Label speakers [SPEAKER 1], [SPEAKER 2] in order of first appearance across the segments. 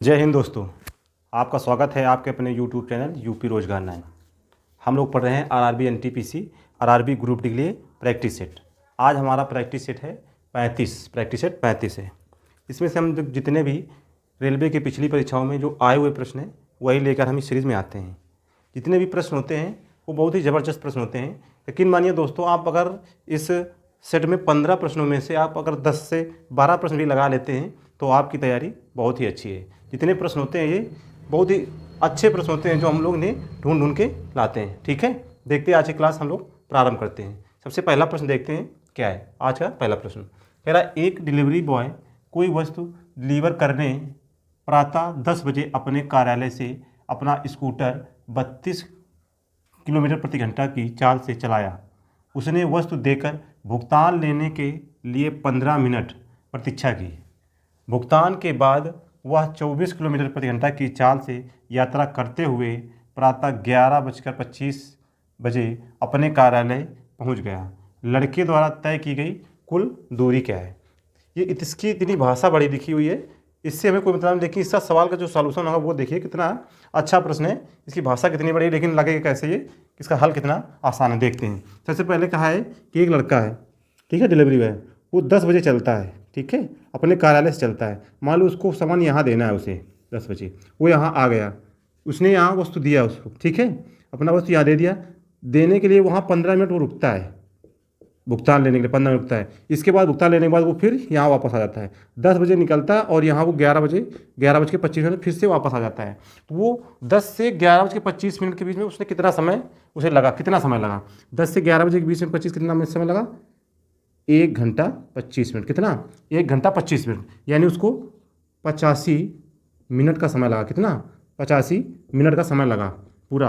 [SPEAKER 1] जय हिंद दोस्तों, आपका स्वागत है आपके अपने यूट्यूब चैनल यूपी रोजगार 9। हम लोग पढ़ रहे हैं RRB NTPC RRB group D के लिए प्रैक्टिस सेट। आज हमारा प्रैक्टिस सेट है 35, प्रैक्टिस सेट 35 है। इसमें से हम जितने भी रेलवे की पिछली परीक्षाओं में जो आए हुए प्रश्न हैं वही लेकर हम इस सीरीज़ में आते हैं। जितने भी प्रश्न होते हैं वो बहुत ही ज़बरदस्त प्रश्न होते हैं। यकीन मानिए दोस्तों, आप अगर इस सेट में 15 प्रश्नों में से आप अगर 10 से 12 प्रश्न भी लगा लेते हैं तो आपकी तैयारी बहुत ही अच्छी है। जितने प्रश्न होते हैं ये बहुत ही अच्छे प्रश्न होते हैं जो हम लोग इन्हें ढूंढ ढूंढ के लाते हैं। ठीक है, देखते हैं आज की क्लास हम लोग प्रारंभ करते हैं। सबसे पहला प्रश्न देखते हैं क्या है। आज का पहला प्रश्न कह रहा है, एक डिलीवरी बॉय कोई वस्तु डिलीवर करने प्रातः 10 बजे अपने कार्यालय से अपना स्कूटर 32 किलोमीटर प्रति घंटा की चाल से चलाया। उसने वस्तु देकर भुगतान लेने के लिए 15 मिनट प्रतीक्षा की। भुगतान के बाद वह 24 किलोमीटर प्रति घंटा की चाल से यात्रा करते हुए प्रातः 11:25 बजे अपने कार्यालय पहुंच गया। लड़के द्वारा तय की गई कुल दूरी क्या है? ये इसकी इतनी भाषा बड़ी लिखी हुई है, इससे हमें कोई मतलब नहीं। देखिए इसका सवाल का जो सॉल्यूशन होगा वो देखिए कितना अच्छा प्रश्न है। इसकी भाषा कितनी बड़ी है लेकिन लगेगा कैसे ये, इसका हल कितना आसान है। देखते हैं। सबसे पहले कहा है कि एक लड़का है, ठीक है, डिलीवरी बॉय, वो 10 बजे चलता है, ठीक है, अपने कार्यालय से चलता है। मान लो उसको सामान यहाँ देना है उसे 10 बजे, वो यहाँ आ गया, उसने यहाँ वस्तु दिया उसको, ठीक है, अपना वस्तु यहाँ दे दिया। देने के लिए वहाँ 15 मिनट वो रुकता है, भुगतान लेने के लिए 15 मिनट रुकता है। इसके बाद भुगतान लेने के बाद वो फिर यहाँ वापस आ जाता है। 10 बजे निकलता है और यहाँ वो 11:25 फिर से वापस आ जाता है। तो वो 10 से 11:25 के बीच में उसने कितना समय उसे लगा, कितना समय लगा? 10 से 11 बजे के बीच में 25 कितना समय लगा? 1 घंटा 25 मिनट। कितना? 1 घंटा 25 मिनट, यानी उसको 85 मिनट का समय लगा। कितना? 85 मिनट का समय लगा पूरा।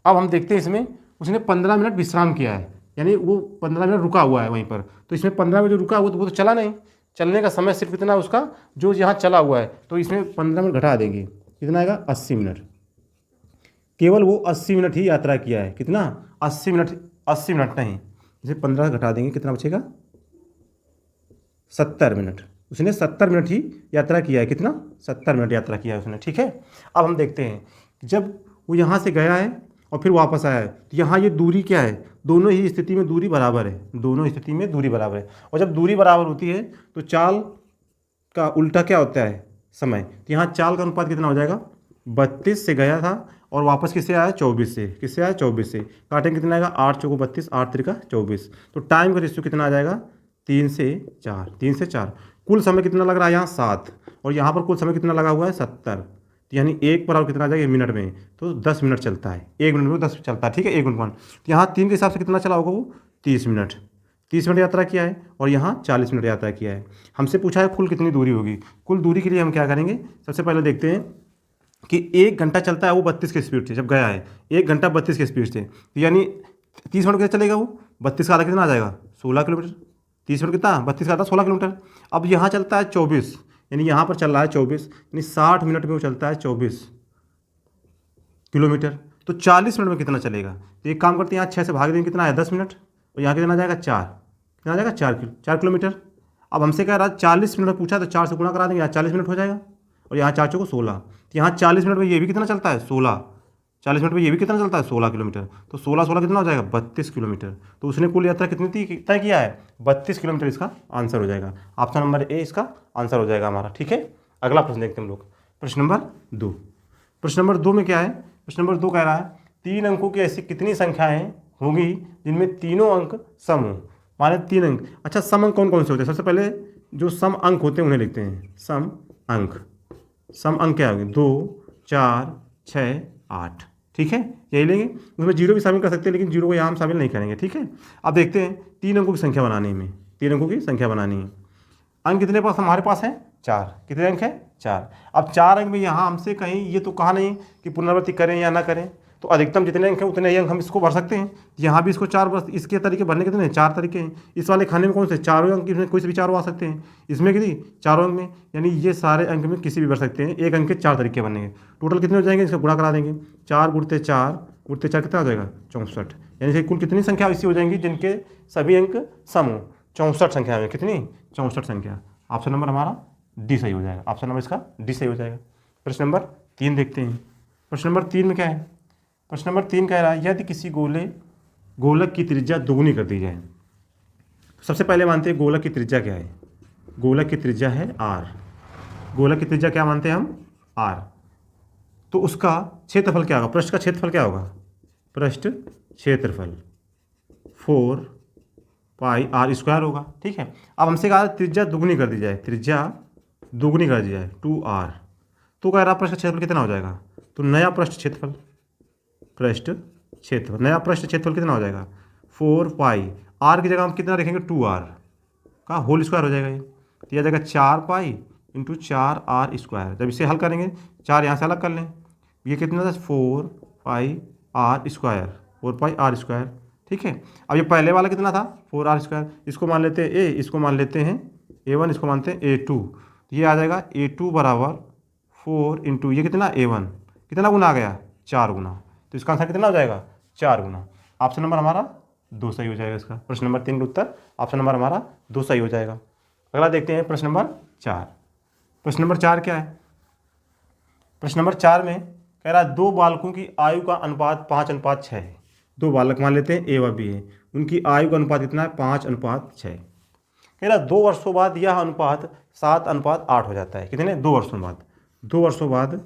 [SPEAKER 1] अब हम देखते हैं इसमें उसने 15 मिनट विश्राम किया है, यानी वो 15 मिनट रुका हुआ है वहीं पर। तो इसमें 15 मिनट जो रुका हुआ तो वो तो चला नहीं, चलने का समय सिर्फ कितना उसका जो यहाँ चला हुआ है, तो इसमें 15 मिनट घटा देंगे, कितना आएगा? 80 मिनट। केवल वो 80 मिनट ही यात्रा किया है। कितना? 80 मिनट। 80 मिनट नहीं, इसे 15 घटा देंगे, कितना बचेगा? 70 मिनट। उसने 70 मिनट ही यात्रा किया है। कितना? 70 मिनट यात्रा किया है उसने। ठीक है, अब हम देखते हैं जब वो यहाँ से गया है और फिर वापस आया है तो यहाँ ये दूरी क्या है? दोनों ही स्थिति में दूरी बराबर है, दोनों स्थिति में दूरी बराबर है। और जब दूरी बराबर होती है तो चाल का उल्टा क्या होता है? समय। तो यहाँ चाल का अनुपात कितना हो जाएगा? 32 से गया था और वापस किससे आया? 24 से। किससे आया? 24 से। काटेंगे कितना आएगा? 8 चौको 32, 8 त्रिका 24। तो टाइम का रेशियो कितना आ जाएगा? 3 से 4। 3 से 4। कुल समय कितना लग रहा है यहाँ? 7। और यहाँ पर कुल समय कितना लगा हुआ है? 70। तो यानी एक पर और कितना आ जाएगा मिनट में? तो 10 मिनट चलता है, 1 मिनट में 10 चलता है। ठीक है, 1 मिनट 1। तो यहाँ 3 के हिसाब से कितना चला होगा वो? 30 मिनट। 30 मिनट यात्रा किया है और यहाँ 40 मिनट यात्रा किया है। हमसे पूछा है कुल कितनी दूरी होगी। कुल दूरी के लिए हम क्या करेंगे? सबसे पहले देखते हैं कि 1 घंटा चलता है वो 32 की स्पीड से जब गया है, 1 घंटा 32 की स्पीड से, तो यानी 30 मिनट कैसे चलेगा वो? 32 का आधा कितना आ जाएगा? 16 किलोमीटर। 30 मिनट कितना? 32 का आधा 16 किलोमीटर। अब यहाँ चलता है 24, यानी यहाँ पर चल रहा है 24, यानी 60 मिनट में वो चलता है 24 किलोमीटर। तो 40 मिनट में कितना चलेगा? तो एक काम करते हैं, यहाँ 6 से भाग देंगे, कितना है? 10 मिनट। और यहाँ कितना आ जाएगा? 4। कितना आ जाएगा? 4 किलोमीटर। अब हमसे कह रहा है 40 मिनट में पूछा तो 4 से गुणा करा देंगे, यहाँ 40 मिनट हो जाएगा। और यहाँ 4 चौको 16, तो यहाँ 40 मिनट में ये भी कितना चलता है? 16। 40 मिनट में ये भी कितना चलता है? 16 किलोमीटर। तो 16 कितना हो जाएगा? 32 किलोमीटर। तो उसने कुल यात्रा कितनी तय किया है? 32 किलोमीटर इसका आंसर हो जाएगा। ऑप्शन नंबर ए इसका आंसर हो जाएगा हमारा। ठीक है, अगला प्रश्न देखते हैं हम लोग। प्रश्न नंबर 2। प्रश्न नंबर 2 में क्या है? प्रश्न नंबर 2 कह रहा है 3 अंकों की ऐसी कितनी संख्याएं होंगी जिनमें तीनों अंक सम हो? माने 3 अंक। अच्छा, सम अंक कौन कौन से होते हैं? सबसे पहले जो सम अंक होते हैं उन्हें लिखते हैं। सम अंक। सम अंक क्या होंगे? 2, 4, 6, 8। ठीक है, यही लेंगे। उसमें जीरो भी शामिल कर सकते हैं लेकिन जीरो को यहाँ हम शामिल नहीं करेंगे। ठीक है, अब देखते हैं 3 अंकों की संख्या बनाने में। 3 अंकों की संख्या बनानी है। अंक कितने पास हमारे पास हैं? 4। कितने अंक हैं? 4। अब 4 अंक में यहाँ हमसे कहीं ये तो कहा नहीं कि पुनरावृत्ति करें या ना करें, तो अधिकतम जितने अंक हैं उतने ही अंक हम इसको भर सकते हैं। यहाँ भी इसको 4 बस, इसके तरीके भरने कितने हैं? 4 तरीके हैं। इस वाले खाने में कौन से? चारों अंक, इसमें कोई से भी चारों आ सकते हैं। इसमें कितनी? चारों अंक में, यानी ये सारे अंक में किसी भी भर सकते हैं। एक अंक के 4 तरीके बनेंगे। टोटल कितने हो जाएंगे? इसका गुणा करा देंगे। 4 गुणते 4 कितना हो जाएगा? 64। यानी कि कुल कितनी संख्या ऐसी हो जाएंगी जिनके सभी अंक सम हो? 64 संख्या में। कितनी? 64 संख्या। ऑप्शन नंबर हमारा डी सही हो जाएगा। ऑप्शन नंबर इसका डी सही हो जाएगा। प्रश्न नंबर 3 देखते हैं। प्रश्न नंबर 3 में क्या है? प्रश्न नंबर 3 कह रहा है यदि किसी गोलक की त्रिज्या दोगुनी कर दी जाए। सबसे पहले मानते हैं गोलक की त्रिज्या क्या है। गोलक की त्रिज्या है आर। गोलक की त्रिज्या क्या मानते हैं हम? आर। तो उसका क्षेत्रफल क्या होगा? पृष्ठ का क्षेत्रफल क्या होगा? पृष्ठ क्षेत्रफल 4 पाई आर स्क्वायर होगा। ठीक है। अब हमसे कहा त्रिज्या दुगुनी कर दी जाए, त्रिज्या दुगुनी कर दी जाए 2r। तो कह रहा पृष्ठ क्षेत्रफल कितना हो जाएगा? तो नया पृष्ठ क्षेत्रफल नया पृष्ठ क्षेत्रफल कितना हो जाएगा? 4 पाई आर की जगह हम कितना रखेंगे? 2r का होल स्क्वायर हो जाएगा ये। तो यह जाएगा 4 पाई इंटू 4r स्क्वायर। जब इसे हल करेंगे 4 यहाँ से अलग कर लें, ये कितना था? 4 pi r square, 4 pi r square. ठीक है। अब ये पहले वाला कितना था? 4r square. इसको मान लेते हैं ए, इसको मान लेते हैं a1, इसको मानते हैं a2। तो ये आ जाएगा a2 बराबर 4 इंटू ये कितना? a1। कितना गुना आ गया? 4 गुना। तो इसका आंसर कितना हो जाएगा? 4 गुना। ऑप्शन नंबर हमारा 2 सही हो जाएगा इसका। प्रश्न नंबर 3 का उत्तर ऑप्शन नंबर हमारा 2 सही हो जाएगा। अगला देखते हैं प्रश्न नंबर 4। प्रश्न नंबर 4 क्या है? प्रश्न नंबर 4 में कह रहा है दो बालकों की आयु का अनुपात 5:6 है। दो बालक मान लेते हैं ए व बी है, उनकी आयु का अनुपात कितना है? 5:6। कह रहा 2 वर्षों बाद यह अनुपात 7:8 हो जाता है। कितने? 2 वर्षों बाद। 2 वर्षों बाद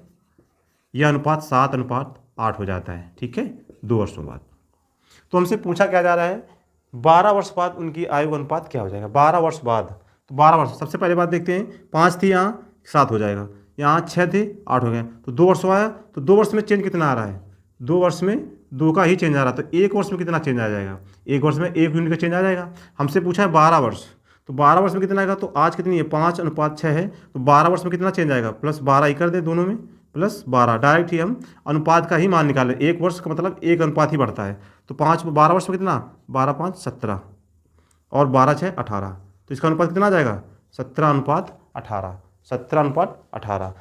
[SPEAKER 1] यह अनुपात 7:8 हो जाता है। ठीक है, 2 वर्षों बाद। तो हमसे पूछा क्या जा रहा है? 12 वर्ष बाद उनकी आयु का अनुपात क्या हो जाएगा? 12 वर्ष बाद। तो 12 वर्ष, सबसे पहले बात देखते हैं, 5 थी यहाँ 7 हो जाएगा, यहाँ 6 थे 8 हो गए। तो 2 वर्ष आया, तो 2 वर्ष में चेंज कितना आ रहा है? 2 वर्ष में 2 का ही चेंज आ रहा है। तो 1 वर्ष में कितना चेंज आ जाएगा? 1 वर्ष में 1 यूनिट का चेंज आ जाएगा। हमसे पूछा है 12 वर्ष, तो 12 वर्ष में कितना आएगा? तो आज कितनी है? 5:6 है। तो 12 वर्ष में कितना चेंज आएगा? +12 ही कर दे दोनों में, +12। डायरेक्ट ही हम अनुपात का ही मान निकालें। 1 वर्ष का मतलब 1 अनुपात ही बढ़ता है। तो 12 वर्ष में कितना? 12 5 17 और 12 6 18। तो इसका अनुपात कितना आ जाएगा? 17:18। 17:18।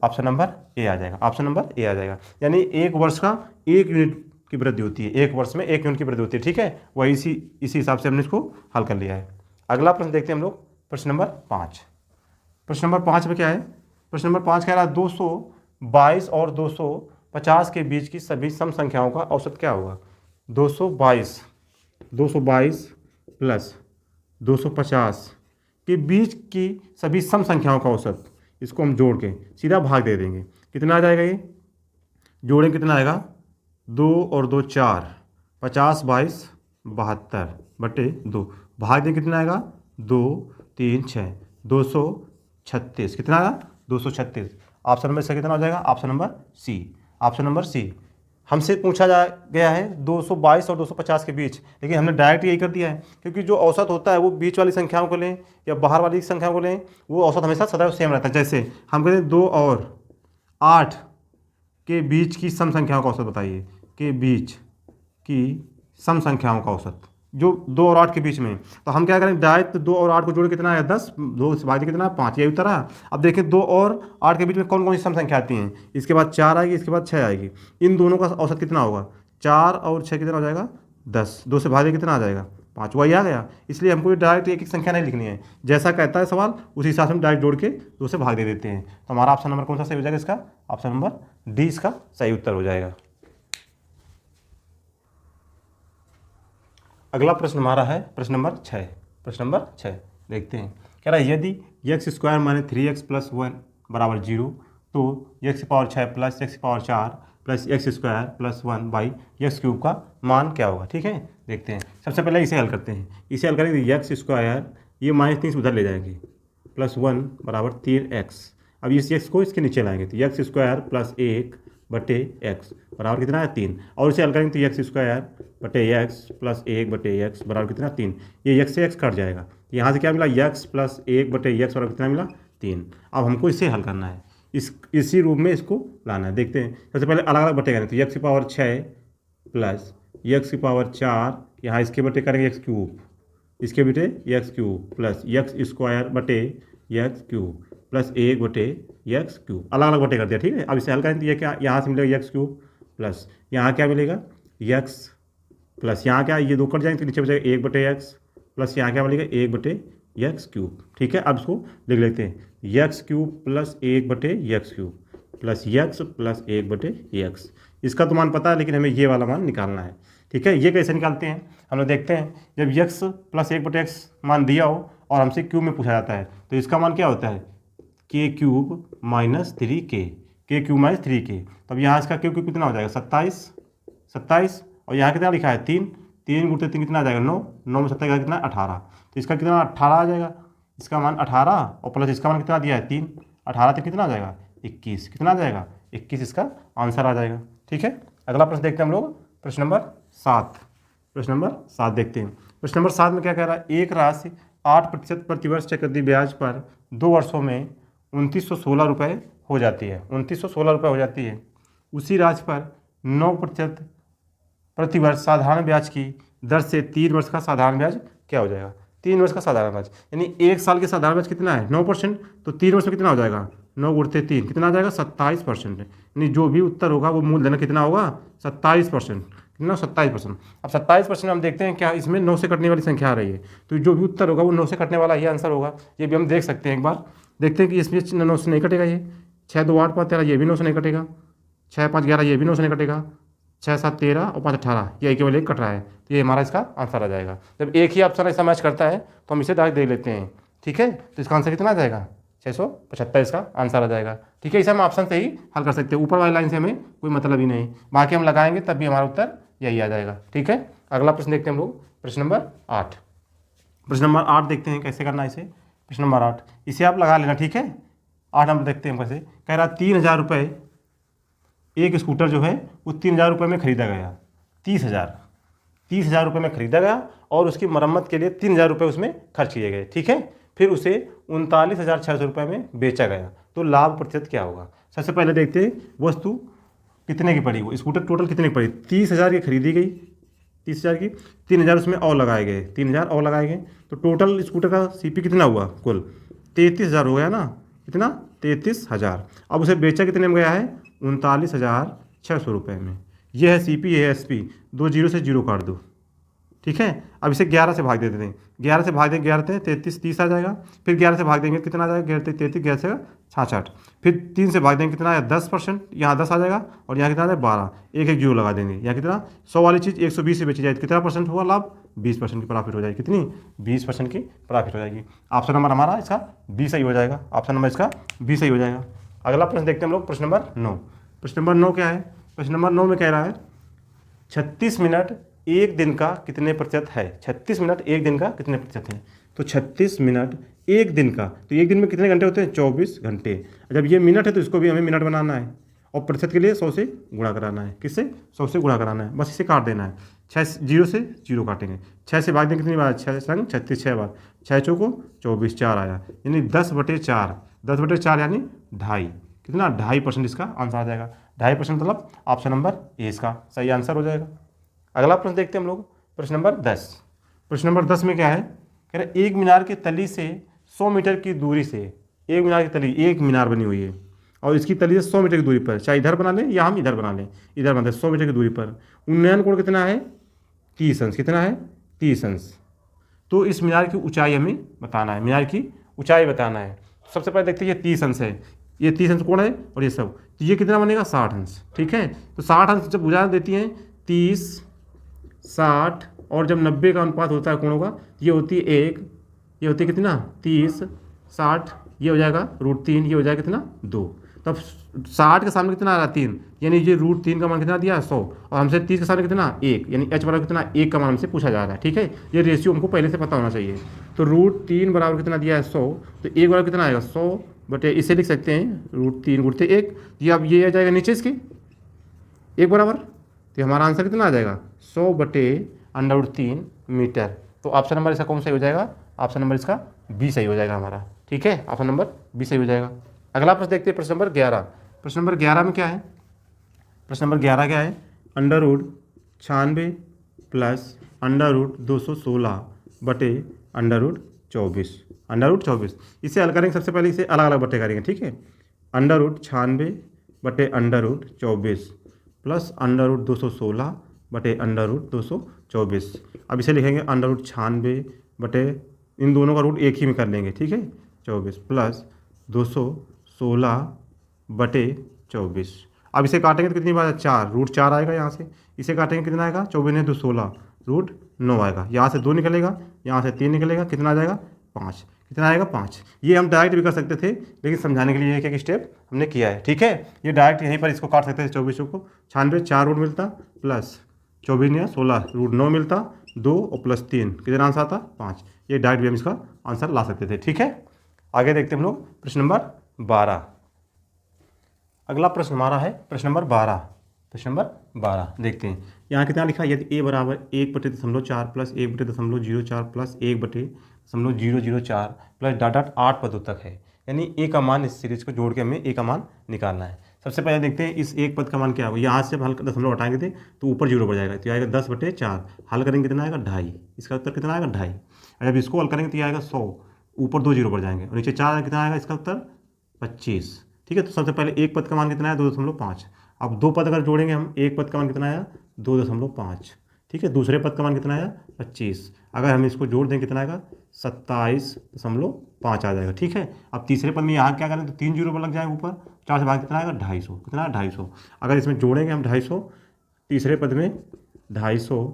[SPEAKER 1] ऑप्शन नंबर ए आ जाएगा। ऑप्शन नंबर ए आ जाएगा। यानी 1 वर्ष का 1 यूनिट की वृद्धि होती है। 1 वर्ष में 1 यूनिट की वृद्धि होती है। ठीक है, वही इसी हिसाब से हमने इसको हल कर लिया है। अगला प्रश्न देखते हैं हम लोग, प्रश्न नंबर 5। प्रश्न नंबर 5 में क्या है? प्रश्न नंबर 5 कह रहा है 222 और 250 के बीच की सभी सम संख्याओं का औसत क्या होगा? 222 प्लस 250 के बीच की सभी सम संख्याओं का औसत, इसको हम जोड़ के सीधा भाग दे देंगे। कितना आ जाएगा ये? जोड़ें कितना आएगा? 2 और 2 4, 50 22 72 बटे 2। भाग दें कितना आएगा? 2 3 6, 236। कितना आएगा? 236। ऑप्शन नंबर से कितना हो जाएगा? Option number C. Option number C. हमसे पूछा गया है 222 और 250 के बीच, लेकिन हमने डायरेक्ट यही कर दिया है, क्योंकि जो औसत होता है वो बीच वाली संख्याओं को लें या बाहर वाली संख्याओं को लें, वो औसत हमेशा सदैव सेम रहता है। जैसे हम कहते हैं 2 और 8 के बीच की सम संख्याओं का औसत बताइए, के बीच की सम संख्याओं का औसत, जो 2 और 8 के बीच में। तो हम क्या करें? डायरेक्ट 2 और 8 को जोड़ कितना है? 10, 2 से भाग कितना है? 5। यही उत्तर है। अब देखिए 2 और 8 के बीच में कौन कौन सी सम संख्या आती हैं? इसके बाद 4 आएगी, इसके बाद 6 आएगी। इन दोनों का औसत कितना होगा? 4 और 6 कितना हो जाएगा? 10। 2 से भाग कितना आ जाएगा? 5। वही आ गया। इसलिए हमको डायरेक्ट एक संख्या नहीं लिखनी है, जैसा कहता है सवाल उसी हिसाब से हम डायरेक्ट जोड़ के 2 से भाग दे देते हैं। तो हमारा ऑप्शन नंबर कौन सा सही हो जाएगा? इसका ऑप्शन नंबर डी इसका सही उत्तर हो जाएगा। अगला प्रश्न हमारा है प्रश्न नंबर 6। प्रश्न नंबर 6 देखते हैं। कह रहा है यदि x² - 3x + 1 = 0, तो x⁴ plus x⁴ plus x² + 1/x³ का मान क्या होगा? ठीक है, देखते हैं। सबसे पहले इसे हल करते हैं। इसे हल करेंगे तो x², ये -3 उधर ले जाएंगे, +1 = 3x। अब इस x को इसके नीचे लाएंगे तो x² + 1 बटे x बराबर कितना है? 3। और इसे हल करेंगे तो x² बटे x + 1 बटे x बराबर कितना? 3। ये x से x कट जाएगा, यहाँ से क्या मिला? x + 1 बटे x बराबर कितना मिला? 3। अब हमको इसे हल करना है, इसी रूप में इसको लाना है। देखते हैं। सबसे पहले अलग अलग बटे करेंगे तो x⁴ प्लस x⁴, यहाँ इसके बटे करेंगे x³, इसके बटे x³ प्लस x² बटे x³ प्लस 1 बटे x³ अलग अलग बटे कर दिया। ठीक है, अब इसे हल करें तो ये क्या? यहाँ से मिलेगा x³ प्लस यहाँ क्या मिलेगा? x प्लस यहाँ क्या? ये 2 कट जाएंगे तो नीचे बचेगा 1 बटे x प्लस यहाँ क्या मिलेगा? 1 बटे x³। ठीक है, अब इसको लिख लेते हैं x³ प्लस 1 बटे x³। Plus x plus 1/x। इसका तो मान पता है, लेकिन हमें ये वाला मान निकालना है। ठीक है, ये कैसे निकालते हैं हम लोग देखते हैं। जब यक्स प्लस 1/x मान दिया हो और हमसे क्यूब में पूछा जाता है, तो इसका मान क्या होता है, के क्यूब माइनस 3k, के क्यूब माइनस 3k। तो अब यहाँ इसका क्यूब कितना हो जाएगा, 27, और यहाँ कितना लिखा है 3, 3 गुणित 3 कितना आ जाएगा 9, 9 में 27 कितना 18। तो इसका कितना 18 आ जाएगा, इसका मान 18 और प्लस इसका मान कितना दिया है 3, 18 तो कितना आ जाएगा 21, कितना आ जाएगा 21, इसका आंसर आ जाएगा। ठीक है, अगला प्रश्न देखते हैं हम लोग, प्रश्न नंबर 7। प्रश्न नंबर 7 देखते हैं। प्रश्न नंबर 7 में क्या कह रहा है, एक राशि 8% प्रतिवर्ष चक्रवृद्धि ब्याज पर 2 वर्षों में 2916 रुपये हो जाती है, 2916 रुपये हो जाती है। उसी राशि पर 9% प्रतिवर्ष साधारण ब्याज की दर से 3 वर्ष का साधारण ब्याज क्या हो जाएगा। 3 वर्ष का साधारण ब्याज यानी 1 साल के साधारण ब्याज कितना है 9%, तो 3 वर्ष में कितना हो जाएगा 9 गुणित 3 कितना आ जाएगा 27%। यानी जो भी उत्तर होगा वो मूलधन कितना होगा 27%, कितना 27%। अब 27% हम देखते हैं क्या इसमें 9 से कटने वाली संख्या आ रही है, तो जो भी उत्तर होगा वो 9 से कटने वाला ही आंसर होगा। ये भी हम देख सकते हैं, एक बार देखते हैं कि इसमें 9 से नहीं कटेगा। ये 6 2 8 5 13 ये भी 9 से नहीं कटेगा, 6 5 11 ये भी 9 से नहीं कटेगा, 6 7 13 और 5 18 ये केवल एक कट रहा है, तो ये हमारा इसका आंसर आ जाएगा। जब एक ही ऑप्शन ऐसा मैच करता है तो हम इसे डायरेक्ट दे लेते हैं। ठीक है, तो इसका आंसर कितना आ जाएगा 675, इसका आंसर आ जाएगा। ठीक है, इसे हम ऑप्शन से ही हल कर सकते हैं, ऊपर वाली लाइन से हमें कोई मतलब ही नहीं, बाकी हम लगाएंगे तब भी हमारा उत्तर यही आ जाएगा। ठीक है, अगला प्रश्न देखते हैं हम लोग, प्रश्न नंबर 8। प्रश्न नंबर 8 देखते हैं कैसे करना है इसे। प्रश्न नंबर 8 इसे आप लगा लेना। ठीक है, 8 हम देखते हैं कैसे। कह रहा 3000 रुपये एक स्कूटर जो है वो 3000 रुपये में खरीदा गया, 30,000 रुपये में खरीदा गया और उसकी मरम्मत के लिए 3000 रुपये उसमें खर्च किए गए। ठीक है, फिर उसे 39,600 रुपये में बेचा गया, तो लाभ प्रतिशत क्या होगा। सबसे पहले देखते हैं वस्तु कितने की पड़ी, वो स्कूटर टोटल कितने की पड़ी, 30,000 की खरीदी गई, 30,000 की, 3,000 उसमें और लगाए गए, 3,000 और लगाए गए, तो टोटल स्कूटर का सीपी कितना हुआ कुल 33,000 हो गया ना, कितना 33,000। अब उसे बेचा कितने में गया है 39,600 रुपये में। ये है सीपी, ये है एसपी, 2 जीरो से जीरो काट दो। ठीक है, अब इसे 11 से भाग देते हैं, 11 से भाग देंगे 11 से 33 30 आ जाएगा, फिर 11 से भाग देंगे कितना आ जाएगा 33 11 से 66, फिर 3 से भाग देंगे कितना आया 10%, यहाँ 10 आ जाएगा और यहाँ कितना आ जाएगा 12, एक एक जीरो लगा देंगे, यहाँ कितना 100 वाली चीज़ 120 से बेची जाए कितना परसेंट हुआ लाभ 20% की प्रॉफिट हो जाएगी, कितनी 20% की प्रॉफिट हो जाएगी। ऑप्शन नंबर हमारा इसका बी सही हो जाएगा, ऑप्शन नंबर इसका बी सही हो जाएगा। अगला प्रश्न देखते हैं हम लोग, प्रश्न नंबर 9। प्रश्न नंबर 9 क्या है, प्रश्न नंबर 9 में कह रहा है 36 मिनट एक दिन का कितने प्रतिशत है, 36 मिनट एक दिन का कितने प्रतिशत है। तो 36 मिनट एक दिन का, तो एक दिन में कितने घंटे होते हैं 24 घंटे। जब ये मिनट है तो इसको भी हमें मिनट बनाना है और प्रतिशत के लिए 100 से गुणा कराना है, किससे 100 से गुणा कराना है, बस इसे काट देना है। 6 जीरो से जीरो काटेंगे, 6 से भाग देंगे कितनी बार 6 संग 36 6 बार, 6 चौको 24 4 आया, यानी 10/4, 10/4 यानी 2.5, कितना 2.5% इसका आंसर आ जाएगा। 2.5% मतलब ऑप्शन नंबर ए इसका सही आंसर हो जाएगा। अगला प्रश्न देखते हैं हम लोग, प्रश्न नंबर 10। प्रश्न नंबर 10 में क्या है, कह रहे एक मीनार के तली से 100 मीटर की दूरी से, एक मीनार की तली, एक मीनार बनी हुई है और इसकी तली से 100 मीटर की दूरी पर, चाहे इधर बना लें या हम इधर बना लें, इधर बना लें 100 मीटर की दूरी पर उन्नयन कोण कितना है 30 अंश, कितना है 30 अंश। तो इस मीनार की ऊंचाई हमें बताना है, मीनार की ऊंचाई बताना है। सबसे पहले देखते हैं ये 30 अंश है, ये 30 अंश कोण है और ये सब, तो ये कितना बनेगा 60 अंश। ठीक है, तो 60 अंश जब भुजाएं देती हैं 30 60 और जब 90 का अनुपात होता है कोणों का, ये होती है 1, ये होती है कितना 30 60, ये हो जाएगा √3, ये हो जाएगा कितना 2। तब 60 के सामने कितना आ रहा है 3, यानी ये √3 का मान कितना दिया 100 और हमसे 30 के सामने कितना 1, यानी h बराबर कितना 1 का मान हमसे पूछा जा रहा है। ठीक है, ये रेशियो हमको पहले से पता होना चाहिए। तो √3 बराबर कितना दिया है 100, तो 1 बराबर कितना आएगा 100 बटे, इसे लिख सकते हैं √3 गुणित 1, ये अब ये आ जाएगा नीचे इसके 1 बराबर, तो हमारा आंसर कितना आ जाएगा 100 बटे √3 मीटर। तो ऑप्शन नंबर इसका कौन सही हो जाएगा, ऑप्शन नंबर इसका बी सही हो जाएगा हमारा। ठीक है, ऑप्शन नंबर बी सही हो जाएगा। अगला प्रश्न देखते हैं, प्रश्न नंबर 11। प्रश्न नंबर 11 में क्या है, प्रश्न नंबर 11 क्या है, √96 प्लस √216 बटे √24, √24। इसे हल करेंगे, सबसे पहले इसे अलग अलग बटे करेंगे। ठीक है, √96 बटे √24 प्लस √216 बटे √224। अब इसे लिखेंगे √96 बटे, इन दोनों का रूट एक ही में कर लेंगे। ठीक है, 24 प्लस 216 बटे 24। अब इसे काटेंगे तो कितनी बार 4, रूट 4 आएगा यहाँ से। इसे काटेंगे कितना आएगा 24 ने 2 16, रूट 9 आएगा। यहाँ से 2 निकलेगा, यहाँ से 3 निकलेगा, कितना आ जाएगा 5। कितना आएगा 5। ये हम डायरेक्ट भी कर सकते थे, लेकिन समझाने के लिए एक एक स्टेप हमने किया है, ठीक है। ये डायरेक्ट यहीं पर इसको काट सकते थे 24 को। 96 4 रूट मिलता प्लस 24 ने 16, रूट 9 मिलता 2 और प्लस 3, कितना आंसर आता 5। ये डायरेक्ट भी हम इसका आंसर ला सकते थे, ठीक है। आगे देखते हैं हम लोग प्रश्न नंबर 12। अगला प्रश्न हमारा है प्रश्न नंबर 12। प्रश्न नंबर 12 देखते हैं। यहाँ कितना लिखा है, यदि a बराबर 1/4 plus 1/04 plus 1/004 plus dot dot 8 पदों तक है, यानी a का मान इस सीरीज को जोड़ के हमें a का मान निकालना है। सबसे पहले देखते हैं इस एक पद का मान क्या होगा। यहाँ से हल दशमलव हटाएंगे थे तो ऊपर 0 बढ़ जाएगा, तो आएगा 10/4। हल करेंगे कितना आएगा 2.5। इसका उत्तर कितना आएगा 2.5। और जब इसको हल करेंगे तो ये आएगा 100, ऊपर 2 0 बढ़ जाएंगे और नीचे 4 कितना आएगा, इसका उत्तर 25, ठीक है। तो सबसे पहले एक पद का मान कितना है 2.5। अब दो पद अगर जोड़ेंगे हम, एक पद का मान कितना आया 2.5, ठीक है। दूसरे पद का मान कितना आया 25। अगर हम इसको जोड़ दें कितना आएगा 27.5 आ जाएगा, ठीक है। अब तीसरे पद में यहाँ क्या करें तो 3 0 लग जाएगा ऊपर, 4 से भाग कितना आएगा 250, कितना 250। अगर इसमें जोड़ेंगे हम 250, तीसरे पद में 250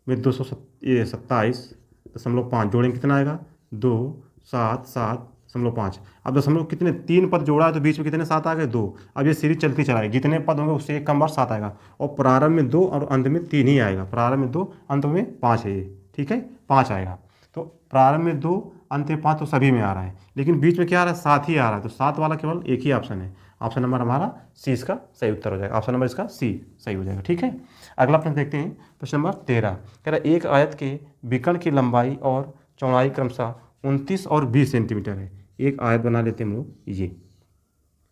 [SPEAKER 1] में 227.5 जोड़ेंगे कितना आएगा 277.5। अब दशमलव कितने 3 पद जोड़ा है तो बीच में कितने 7 आ गए 2। अब ये सीरीज चलती चलाएगी, जितने पद होंगे उससे एक कम बार 7 आएगा और प्रारंभ में 2 और अंत में 3 ही आएगा। प्रारंभ में 2 अंत में 5 है ये, ठीक है 5 आएगा। तो प्रारंभ में 2 अंत में 5 तो सभी में आ रहा है, लेकिन बीच में क्या आ रहा है 7 ही आ रहा है। तो 7 वाला केवल एक ही ऑप्शन है, ऑप्शन नंबर हमारा सी इसका सही उत्तर हो जाएगा। ऑप्शन नंबर इसका सी सही हो जाएगा, ठीक है। अगला प्रश्न देखते हैं प्रश्न नंबर 13। कह रहा है एक आयत के विकर्ण की लंबाई और चौड़ाई क्रमशः 29 और 20 सेंटीमीटर है। एक आयत बना लेते हैं हम लोग, ये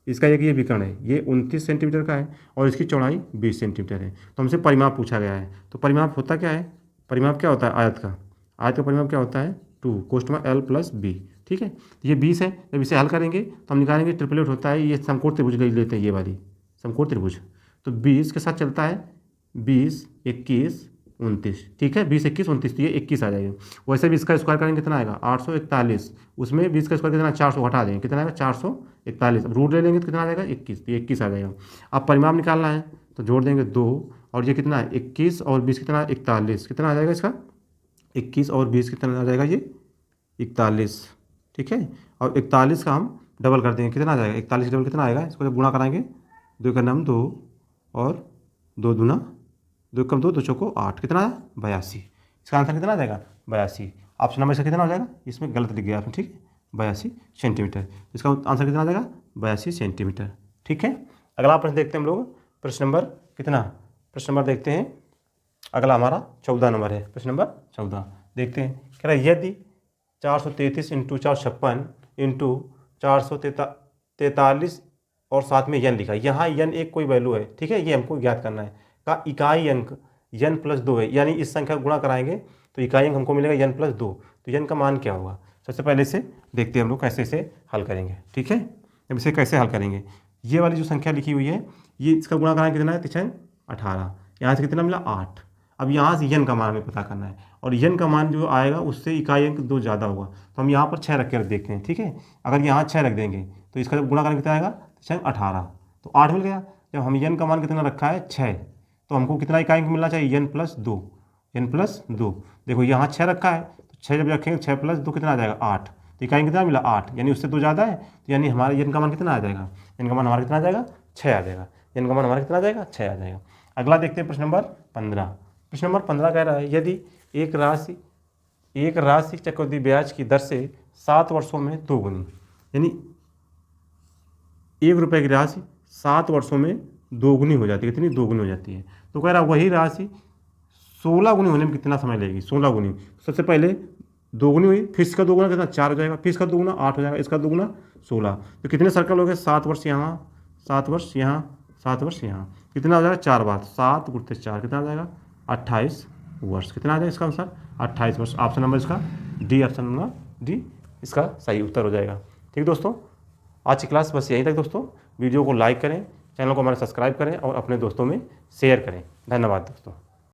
[SPEAKER 1] इसका एक ये विकर्ण है, ये 29 सेंटीमीटर का है और इसकी चौड़ाई 20 सेंटीमीटर है। तो हमसे परिमाप पूछा गया है। तो परिमाप होता क्या है, परिमाप क्या होता है आयत का, आयत का परिमाप क्या होता है 2 कोष्ठक L + B, ठीक है। ये 20 है, जब इसे हल करेंगे तो हम निकालेंगे ट्रिपलेट होता है, ये समकोण त्रिभुज ले लेते हैं, ये वाली समकोण त्रिभुज। तो 20 के साथ चलता है 20 21 29, ठीक है 20 21 29, तो ये 21 आ जाएगा। वैसे भी इसका स्क्वायर करेंगे कितना आएगा 841, उसमें 20 का स्क्वायर कितना 400 हटा देंगे कितना आएगा 441। अब रूट ले लेंगे तो कितना आ जाएगा 21, तो 21 आ जाएगा। अब परिमाप निकालना है तो जोड़ देंगे 2 और ये कितना है 21 और 20 कितना 41, कितना आ जाएगा इसका 21 और 20 कितना आ जाएगा ये 41, ठीक है। और 41 का हम डबल कर देंगे कितना आ जाएगा 41 डबल कितना आएगा, इसको जब गुणा कराएंगे 2 का नाम 2 और 2 दूना 2 कम 2 2 चौको 8, कितना आया 82। इसका आंसर कितना आ जाएगा 82। ऑप्शन नंबर इसका कितना हो जाएगा, इसमें गलत लिख गया आपने, ठीक है 82 सेंटीमीटर। इसका आंसर कितना आ जाएगा 82 सेंटीमीटर, ठीक है। अगला प्रश्न देखते हैं हम लोग प्रश्न नंबर कितना, प्रश्न नंबर देखते हैं अगला हमारा 14 नंबर है। प्रश्न नंबर 14 देखते हैं। कह रहा है यदि 433 × 456 × 443 और साथ में यन लिखा है, यहाँ यन एक कोई वैल्यू है, ठीक है, ये हमको ज्ञात करना है। का इकाई अंक n + 2 है, यानी इस संख्या को गुणा कराएंगे तो इकाई अंक हमको मिलेगा n + 2। तो n का मान क्या होगा, सबसे पहले से देखते हैं हम लोग कैसे इसे हल करेंगे, ठीक है। अब इसे कैसे हल करेंगे, ये वाली जो संख्या लिखी हुई है ये इसका गुणा कराएंगे कितना है 3 18, यहाँ से कितना मिला 8। अब यहाँ से n का मान हमें पता करना है और n का मान जो आएगा उससे इकाई अंक 2 ज़्यादा होगा, तो हम यहाँ पर 6 रख कर देखते हैं, ठीक है। अगर यहाँ 6 रख देंगे तो इसका जब गुणा करेंगे कितना आएगा 6 18, तो 8 मिल गया। जब हम n का मान कितना रखा है 6, तो हमको कितना इकाई अंक मिलना चाहिए n + 2, n + 2। देखो यहाँ 6 रखा है तो 6 जब रखेंगे 6 + 2 कितना आ जाएगा 8, तो इकाई कितना मिला 8, यानी उससे 2 ज़्यादा है, तो यानी हमारे n का मान कितना आ जाएगा, n का मान हमारा कितना आ जाएगा 6 आ जाएगा, n का मान हमारा कितना आ जाएगा 6 आ जाएगा। अगला देखते हैं प्रश्न नंबर 15। प्रश्न नंबर 15 कह रहा है यदि एक राशि चक्रवृद्धि ब्याज की दर से 7 वर्षों में 2 गुनी, यानी 1 रुपये की राशि 7 वर्षों में 2 गुनी हो जाती है, कितनी 2 गुनी हो जाती है। तो कह रहा है वही राशि 16 गुनी होने में कितना समय लगेगी, 16 गुनी। सबसे पहले 2 गुनी हुई, फिर इसका 2 गुना कितना 4 हो जाएगा, फिर इसका 2 गुना 8 हो जाएगा, इसका 2 गुना 16। तो कितने सर्कल हो गए 7 वर्ष यहाँ 7 वर्ष यहाँ 7 वर्ष यहाँ, कितना हो जाएगा 4 बार 7 × 4 कितना आ जाएगा 28 वर्ष, कितना आ जाएगा इसका आंसर 28 वर्ष। ऑप्शन नंबर इसका डी, ऑप्शन नंबर डी इसका सही उत्तर हो जाएगा। ठीक दोस्तों, आज की क्लास बस यहीं तक दोस्तों। वीडियो को लाइक करें, चैनल को हमारे सब्सक्राइब करें और अपने दोस्तों में शेयर करें। धन्यवाद दोस्तों।